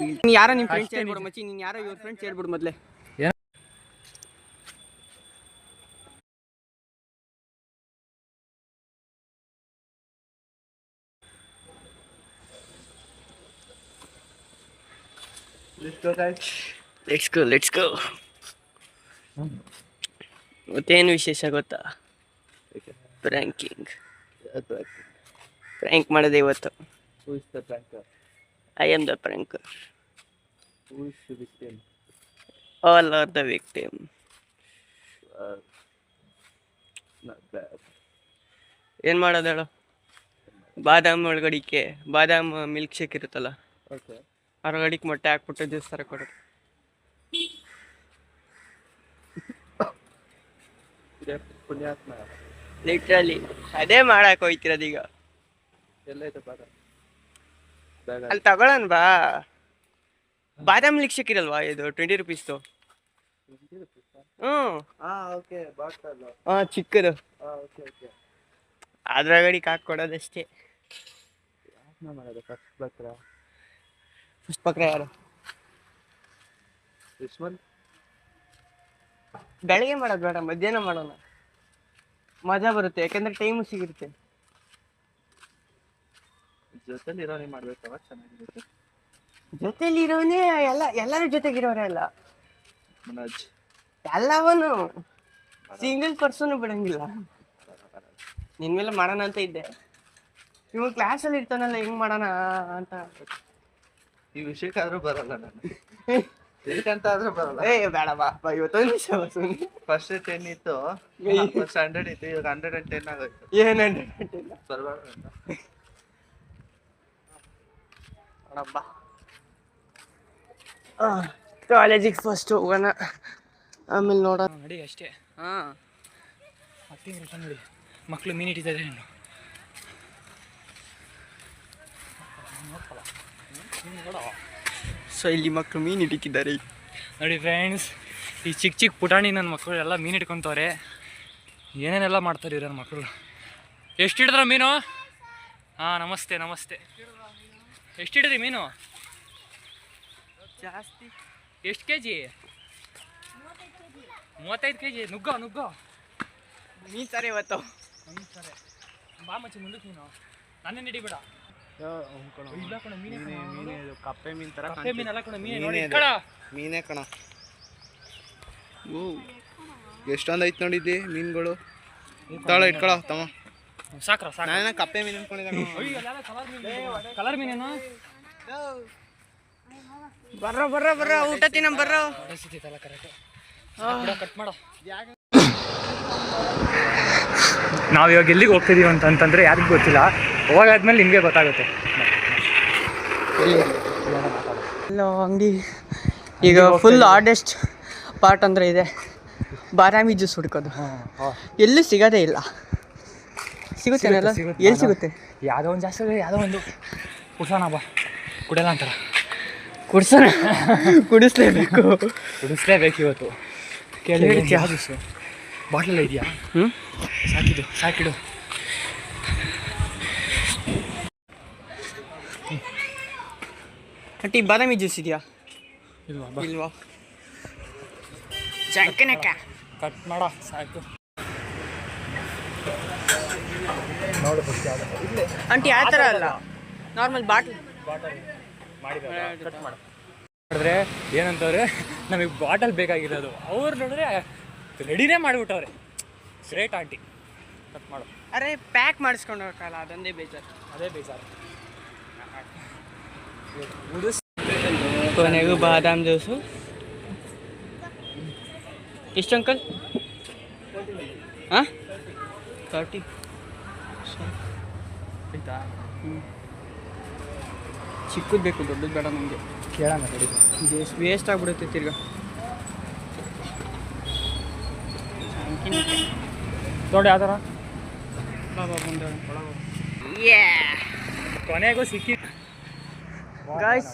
ನೀನು ಯಾರೋ ನಿಮ್ಮ ಫ್ರೆಂಡ್ಸ್ ಹೇಳ್ಬಿಡು ಮಚ್ಚಿ, ನೀನು ಯಾರೋ ಇವ್ರ ಫ್ರೆಂಡ್ಸ್ ಹೇಳ್ಬಿಡು ಮೊದಲೇ. Let's go. ಮತ್ತೇನು ವಿಶೇಷ ಗೊತ್ತಾ? ಪ್ರ್ಯಾಂಕ್ ಮಾಡೋದೇ ಇವತ್ತು. I am the pranker. All are the victim. ಏನು ಮಾಡೋದು ಹೇಳು? ಬಾದಾಮ್ ಒಳಗಡಿಕೆ ಬಾದಾಮ್ ಮಿಲ್ಕ್ ಶೇಕ್ ಇರುತ್ತಲ್ಲ, ಹೊರಗಡಿಕೆ ಮೊಟ್ಟೆ ಹಾಕ್ಬಿಟ್ಟು ಜ್ಯೂಸ್ ಥರ ಕೊಡೋದು. ಲಿಟ್ರಲಿ ಅದೇ ಮಾಡಕ್ಕೆ ಹೋಯ್ತಿರೋದೀಗ. ಅಲ್ಲಿ ತಗೊಳ್ಳೋಣ ಬಾ. ಬಾದಾಮ್ ಮಿಲ್ಕ್ ಶೇಕ್ ಇರಲ್ವಾ ಇದು 20 ರೂಪೀಸ್ದು? ಚಿಕ್ಕದು ಅದ್ರಗಡಿಗೆ ಹಾಕೊಡೋದಷ್ಟೇ. ಫಸ್ಟ್ ಬಕ್ರ ಯಾರು? ಬೆಳಗ್ಗೆ ಮಾಡೋದು ಬೇಡ, ಮಧ್ಯಾಹ್ನ ಮಾಡೋಣ, ಮಜಾ ಬರುತ್ತೆ. ಯಾಕಂದ್ರೆ ಟೈಮು ಸಿಗುತ್ತೆ. ಜೊತೆಲಿರೋನೇ ಎಲ್ಲರೂ ಜೊತೆಗಿರೋರೇ ಅಲ್ಲ, ಎಲ್ಲವನು ಸಿಂಗಲ್ ಪರ್ಸನ್ ಬಿಡಂಗಿಲ್ಲ. ನಿನ್ ಮೇಲೆ ಮಾಡೋಣ ಅಂತ ಇದ್ದೆ, ಇವಾಗ ಕ್ಲಾಸಲ್ಲಿ ಇರ್ತಾನಲ್ಲ, ಹೆಂಗ್ ಮಾಡೋಣ ಅಂತ. ಈ ವಿಷಯಕ್ಕಾದ್ರೂ ಬರಲ್ಲ ನಾನು, ಆದ್ರೂ ಬರಲ್ಲ. ಬೇಡ ಬಾ ಇವತ್ತೊಂದು ನಿಮಿಷ. ಫಸ್ಟ್ 10 ಇತ್ತು, ಫಸ್ಟ್ 100 ಇತ್ತು, ಇವಾಗ 110 ಆಗೋಯ್ತು. ಏನ್ 110 ಬರಬಾರ್ದು ನೋಡಬ್ಬ. ಕಾಲೇಜಿಗೆ ಫಸ್ಟ್ ಹೋಗೋಣ, ಆಮೇಲೆ ನೋಡೋಣ ನಡಿ ಅಷ್ಟೇ. ನೋಡಿ ಮಕ್ಕಳು ಮೀನು ಹಿಡಿತಾರೆ. ಸೊ ಇಲ್ಲಿ ಮಕ್ಕಳು ಮೀನು ಹಿಡಿತಿದ್ದಾರೆ ನೋಡಿ ಫ್ರೆಂಡ್ಸ್. ಈ ಚಿಕ್ಕ ಚಿಕ್ಕ ಪುಟಾಣಿ ನನ್ನ ಮಕ್ಕಳು ಎಲ್ಲ ಮೀನು ಹಿಡ್ಕೊತವ್ರೆ. ಏನೇನೆಲ್ಲ ಮಾಡ್ತಾರೆ ಇವ್ರ ಮಕ್ಕಳು. ಎಷ್ಟು ಹಿಡಿದ್ರ ಮೀನು? ನಮಸ್ತೆ ನಮಸ್ತೆ. ಎಷ್ಟು ಹಿಡಿದ್ರಿ ಮೀನು? ಜಾಸ್ತಿ. ಎಷ್ಟು kg? 35 kg. ನುಗ್ಗೋ ಮೀನು ಸರಿ ಇವತ್ತು. ಸರಿ ಬಾ ಮಚ್ಚಿ ಮುಂದಕ್ಕೆ. ನೀನು ನನ್ನೇ ಹಿಡಿಬೇಡ. ಕಪ್ಪೆ ಮೀನ್ ತರ ಮೀನೇ ಕಣ. ಎಷ್ಟೊಂದು ಐತ್ ನೋಡಿದ್ದಿ ಮೀನುಗಳು. ಇಟ್ಕೊಳ ತಮ್ಮ. ಸಾಕ್ರ ನಾನು ಕಪ್ಪೆ ಮೀನು ಅನ್ಕೊಂಡಿದ್ದೆ. ಕಲರ್ ಮೀನೇನು? ಬರ್ರ ಊಟ ತಿನ್ನ ಬರ್ರ. ಕಟ್ ಮಾಡ. ನಾವು ಇವಾಗ ಎಲ್ಲಿಗೆ ಹೋಗ್ತಿದೀವಿ ಅಂತಂದ್ರೆ ಯಾರಿಗೂ ಗೊತ್ತಿಲ್ಲ. ಹೋಗಾದ್ಮೇಲೆ ನಿಮಗೆ ಗೊತ್ತಾಗುತ್ತೆ. ಅಂಗಡಿ ಈಗ ಫುಲ್ ಹಾರ್ಡೆಸ್ಟ್ ಪಾರ್ಟ್ ಅಂದರೆ ಇದೆ, ಬಾದಾಮಿ ಜ್ಯೂಸ್ ಹುಡ್ಕೋದು. ಎಲ್ಲೂ ಸಿಗೋದೇ ಇಲ್ಲ. ಸಿಗುತ್ತೆ ಎಲ್ಲಿ ಸಿಗುತ್ತೆ? ಯಾವುದೋ ಒಂದು ಜಾಸ್ತಿ, ಯಾವುದೋ ಒಂದು ಕುಡ್ಸೋಣ ಬಾ. ಕುಡಿಯಲ್ಲ ಅಂತಾರ, ಕುಡಿಸ್ಲೇಬೇಕು ಇವತ್ತು. ಕೇಳಿ ಯಾವ ಜ್ಯೂಸು ಬಾಟ್ಲೆಲ್ಲ ಇದೆಯಾ? ಸಾಕಿಡು. ಅಟ್ಟಿ ಬಾದಾಮಿ ಜ್ಯೂಸ್ ಇದೆಯಾ? ಇಲ್ವಾ? ಚಂಕನಕ್ಕ ಕಟ್ ಮಾಡ ಸಾಕು. ಆಂಟಿ ಆ ಥರ ಅಲ್ಲ, ನಾರ್ಮಲ್ ಬಾಟ್ಲ್ ಮಾಡಿದ್ರೆ ಏನಂತವ್ರೆ, ನಮಗೆ ಬಾಟಲ್ ಬೇಕಾಗಿರೋದು. ಅವ್ರು ನೋಡಿದ್ರೆ ರೆಡಿನೇ ಮಾಡಿಬಿಟ್ಟವ್ರೆ. Great aunty. ಕಟ್ ಮಾಡು. ಅರೆ ಪ್ಯಾಕ್ ಮಾಡಿಸ್ಕೊಂಡು ಹೋಗಲ್ಲ, ಅದೊಂದೇ ಬೇಜಾರು. ಕೊನೆಗೂ ಬಾದಾಮ್ ಜ್ಯೂಸು. ಎಷ್ಟು ಅಂಕಲ್? 30 ಆಯ್ತಾ? ಚಿಕ್ಕದು ಬೇಕು, ದೊಡ್ಡದು ಬೇಡ ನಮಗೆ. ಕೇಳೋಣ ಕಡೆ, ವೇಸ್ಟ್ ಆಗಿಬಿಡುತ್ತೆ ತಿರ್ಗಾ. ನೋಡಿ ಆ ಥರ ಕೊನೆಗೂ ಸಿಕ್ಕಿ ಗಾಯ್ಸ್.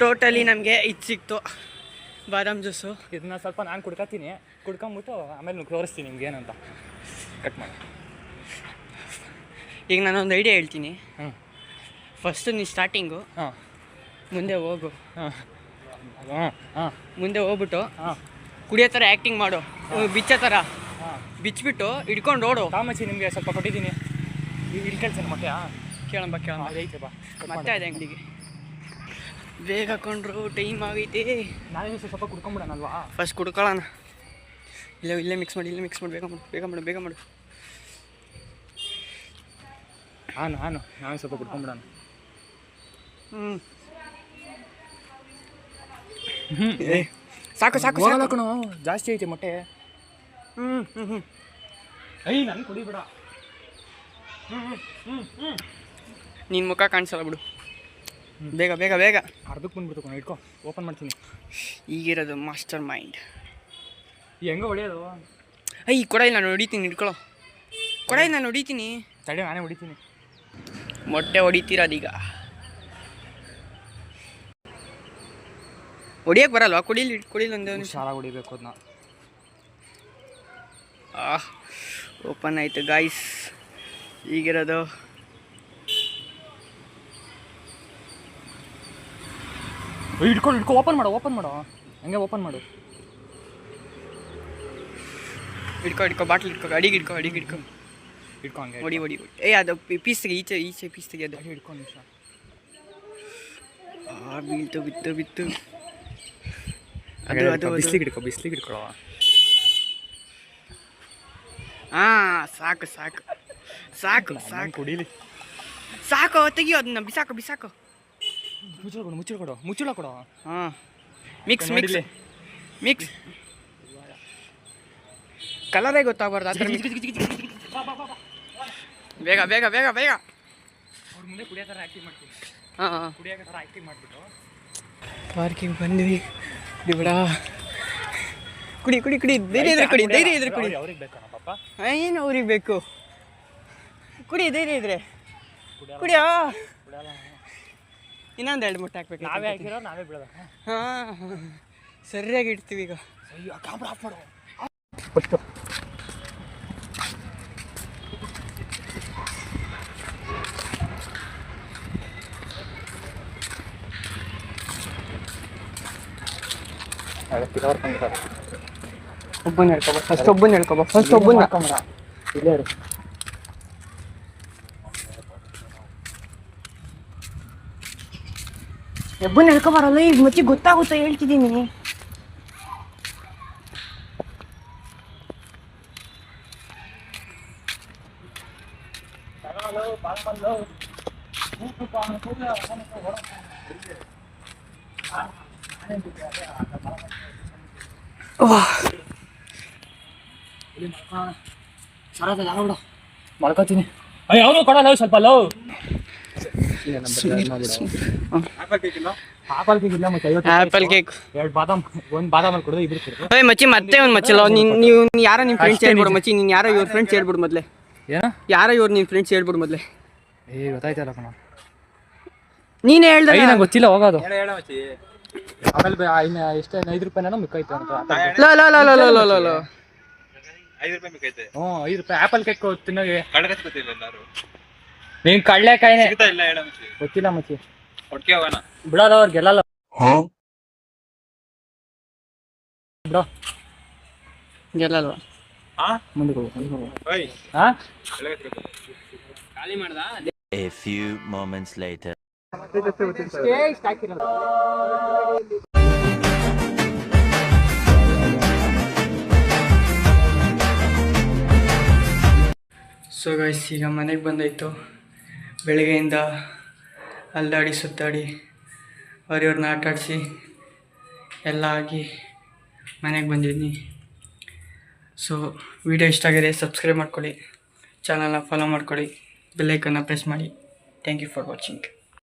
ಟೋಟಲಿ ನಮಗೆ ಇದು ಸಿಕ್ತು ಬಾದಾಮ್ ಜ್ಯೂಸು. ಇದನ್ನ ಸ್ವಲ್ಪ ನಾನು ಕುಡ್ಕೊಂಬಿಟ್ಟು ಆಮೇಲೆ ತೋರಿಸ್ತೀನಿ ನಿಮ್ಗೆ ಏನಂತ. ಕಟ್ ಮಾಡಿ. ಈಗ ನಾನೊಂದು ಐಡಿಯಾ ಹೇಳ್ತೀನಿ. ಫಸ್ಟು ನೀವು ಸ್ಟಾರ್ಟಿಂಗು ಮುಂದೆ ಹೋಗು. ಹಾಂ ಹಾಂ ಹಾಂ ಮುಂದೆ ಹೋಗ್ಬಿಟ್ಟು ಹಾಂ ಕುಡಿಯೋ ಥರ ಆ್ಯಕ್ಟಿಂಗ್ ಮಾಡು, ಬಿಚ್ಚೋ ಥರ ಹಾಂ ಬಿಚ್ಚಿಬಿಟ್ಟು ಹಿಡ್ಕೊಂಡು ಓಡು. ಕಾಮಚ್ಚಿ ನಿಮಗೆ ಸ್ವಲ್ಪ ಕೊಟ್ಟಿದ್ದೀನಿ, ಇಲ್ಲಿ ಕೇಳ್ತೀನಿ ಮೊಟ್ಟೆ. ಹಾಂ ಕೇಳಂಬ ಕೇಳಂಬ. ಐತೆ ಬಾ, ಮತ್ತೆ ಅದೇ ಅಂಗಡಿಗೆ ಬೇಗ ಕೊಂಡ್ರು, ಟೈಮ್ ಆಗೈತೆ. ನಾನೇ ಸ್ವಲ್ಪ ಕುಡ್ಕೊಂಬಿಡೋಣಲ್ವಾ? ಫಸ್ಟ್ ಕುಡ್ಕೊಳ್ಳೋಣ. ಇಲ್ಲೇ ಮಿಕ್ಸ್ ಮಾಡಿ, ಬೇಗ ಮಾಡು. ನಾವೇ ಸ್ವಲ್ಪ ಕುಡ್ಕೊಂಬಿಡೋಣ. ಸಾಕು ಕಣೋ, ಜಾಸ್ತಿ ಐತೆ ಮೊಟ್ಟೆ. ನಾನು ಕುಡಿಬೇಡ. ನಿನ್ನ ಮುಖ ಕಾಣಿಸಲ್ಲ ಬಿಡು. ಬೇಗ ಅರ್ಧಕ್ಕೆ ಬಂದ್ಬಿಡ್ತು ಕಣೋ, ಇಟ್ಕೊ, ಓಪನ್ ಮಾಡ್ತೀನಿ. ಈಗಿರೋದು ಮಾಸ್ಟರ್ ಮೈಂಡ್. ಹೆಂಗೆ ಹೊಡೆಯೋದು? ಕೊಡಾಯಿಲ್ಲ, ನಾನು ಹೊಡಿತೀನಿ, ಹಿಡ್ಕೊಳ್ಳೋ. ಕೊಡಾಯಿಲ್ಲ, ನಾನು ಹೊಡಿತೀನಿ. ತಡೆ, ನಾನೇ ಹೊಡಿತೀನಿ. ಮೊಟ್ಟೆ ಹೊಡಿತೀರದೀಗ. ಹೊಡಿಯಕ್ಕೆ ಬರಲ್ವಾ? ಕುಡಿಲಿ ಒಂದು ಹುಷಾರಾಗಿ ಹೊಡಿಬೇಕು ಅದನ್ನ. ಓಪನ್ ಆಯಿತು ಗಾಯ್ಸ್. ಈಗಿರೋದು ಇಟ್ಕೊ, ಓಪನ್ ಮಾಡು. ಹಂಗೆ ಓಪನ್ ಮಾಡು. ಹಿಡ್ಕೊ, ಬಾಟ್ಲ್ ಹಿಡ್ಕೊ, ಅಡಿಗೆ ಹಿಡ್ಕೊ. ಇಟ್ಕೊ ಹಂಗೆ ಹೊಡಿ. ಅದು ಪೀಸ್ ತೆಗಿ, ಈಚೆ ಪೀಸ್ ತೆಗಿಯೋದು. ಹಿಡ್ಕೊ ನಿಮಿಷ. ಬಿತ್ತು. ಅದು ಬಿಸ್ಲಿಗೆ ಇಟ್ಕೊಳ್ಳೋ. ಸಾಕು ಕುಡೀಲಿ. ಸಾಕು, ತೆಗಿಯೋ ಅದನ್ನ, ಬಿಸಾಕು. ಮುಚ್ಚಳ ಕೊಡು. ಹಾಂ, ಮಿಕ್ಸ್ ಕಲರೇ ಗೊತ್ತಾಗಬಾರ್ದು. ಆ ಥರ ಬೇಗ ಅವ್ರ ಮುಂದೆ ಕುಡಿಯೋ ಥರ ಆ್ಯಕ್ಟಿಂಗ್ ಮಾಡ್ತೀನಿ. ಹಾಂ, ಕುಡಿಯೋ ಥರ ಆ್ಯಕ್ಟಿಂಗ್ ಮಾಡಿಬಿಟ್ಟು ಪಾರ್ಕಿಂಗ್ ಬಂದ್ವಿ. ಬಿಡ, ಕುಡಿ. ಧೈರ್ಯ ಇದ್ರೆ ಕುಡಿ. ಅವ್ರಿಗೆ ಬೇಕಣ್ಣ ಪಾಪ. ಏನು ಅವ್ರಿಗೆ ಬೇಕು? ಕುಡಿ, ಧೈರ್ಯ ಇದ್ರೆ ಕುಡಿಯೋ. ಇನ್ನೊಂದು 2 ಮೊಟ್ಟೆ ಹಾಕ್ಬೇಕು. ನಾವೇ ಹಾಕಿರೋ ನಾವೇ ಬಿಡೋದ. ಹಾಂ, ಸರಿಯಾಗಿ ಇಡ್ತೀವಿ ಈಗ. ಕ್ಯಾಮ್ರಾ ಆಫ್ ಮಾಡು. ಒಬ್ಬನ ಹೇಳ್ಕೊಬ, ಫಸ್ಟ್ ಒಬ್ಬನ ಇಲ್ಲೇ ಇರು. ಒಬ್ಬನ ಹೇಳ್ಕೊಬಾರಲ್ಲ, ಈಗ ಮತ್ತೆ ಗೊತ್ತಾಗುತ್ತೆ ಹೇಳ್ತಿದ್ದೀನಿ. ಮಾಡ್ಕೋತೀನಿ. ಯಾವುದು ಕೊಡಲ್ಲ, ಸ್ವಲ್ಪ ಲವ್. ಆಪಲ್ ಕೇಕ್ 2 ಬಾದಾಮ್, 1 ಬಾದಾಮಲ್ಲಿ ಕೊಡೋದು, 2 ಕೊಡೋದು. ಮಚ್ಚಿ, ಮತ್ತೆ ಒಂದು ಮಚ್ಚಲ್ಲ. ನೀವು ಯಾರೋ ನಿಮ್ಮ ಫ್ರೆಂಡ್ಸ್ ಹೇಳ್ಬಿಡು ಮಚ್ಚಿ. ನೀನು ಯಾರೋ ಇವ್ರ ಫ್ರೆಂಡ್ಸ್ ಹೇಳ್ಬಿಡು ಮೊದಲೇ. ನಿಮ್ಮ ಫ್ರೆಂಡ್ಸ್ ಹೇಳ್ಬಿಡು ಮೊದಲೇ. ಗೊತ್ತಾಯ್ತಲ್ಲ ಕಣ, ನೀನೇ ಹೇಳ್ದೆ. ನಂಗೆ ಗೊತ್ತಿಲ್ಲ ಹೋಗೋದು. ಆಮೇಲೆ ಎಷ್ಟು 5 ರೂಪಾಯಿನ ಮಿಕ್ಕೈತೆ ಅಂತ. ಲೋ 5 ರೂಪಾಯಿ ಬೇಕೈತೆ. 5 ರೂಪಾಯಿ ಆಪಲ್ ಕೇಕ್ ತಿನ್ನೋಗೆ. ನೀನ್ ಕಡ್ಲೆಕಾಯಿನೇ ಗೊತ್ತಿಲ್ಲ ಮಚ್ಚಿ. ಬಿಡೋದ ಅವ್ರು ಗೆಲ್ಲಲ್ಲ. ಬಿಡೋ, ಗೆಲ್ಲಲ್ವಾ? ಮುಂದಕ್ಕೆ A few moments later. So guys, ಈಗ ಮನೆಗೆ ಬಂದಾಯಿತು. ಬೆಳಗ್ಗೆಯಿಂದ ಅಲ್ದಾಡಿ ಸುತ್ತಾಡಿ ಅವ್ರನ್ನ ಆಟಾಡಿಸಿ ಎಲ್ಲ ಆಗಿ ಮನೆಗೆ ಬಂದಿದ್ದೀನಿ. ಸೊ ವಿಡಿಯೋ ಇಷ್ಟ ಆಗಿದೆ, ಸಬ್ಸ್ಕ್ರೈಬ್ ಮಾಡ್ಕೊಳ್ಳಿ, ಚಾನಲ್ನ ಫಾಲೋ ಮಾಡ್ಕೊಳ್ಳಿ, ಬೆಲ್ಲೈಕನ್ನ ಪ್ರೆಸ್ ಮಾಡಿ. Thank you for watching.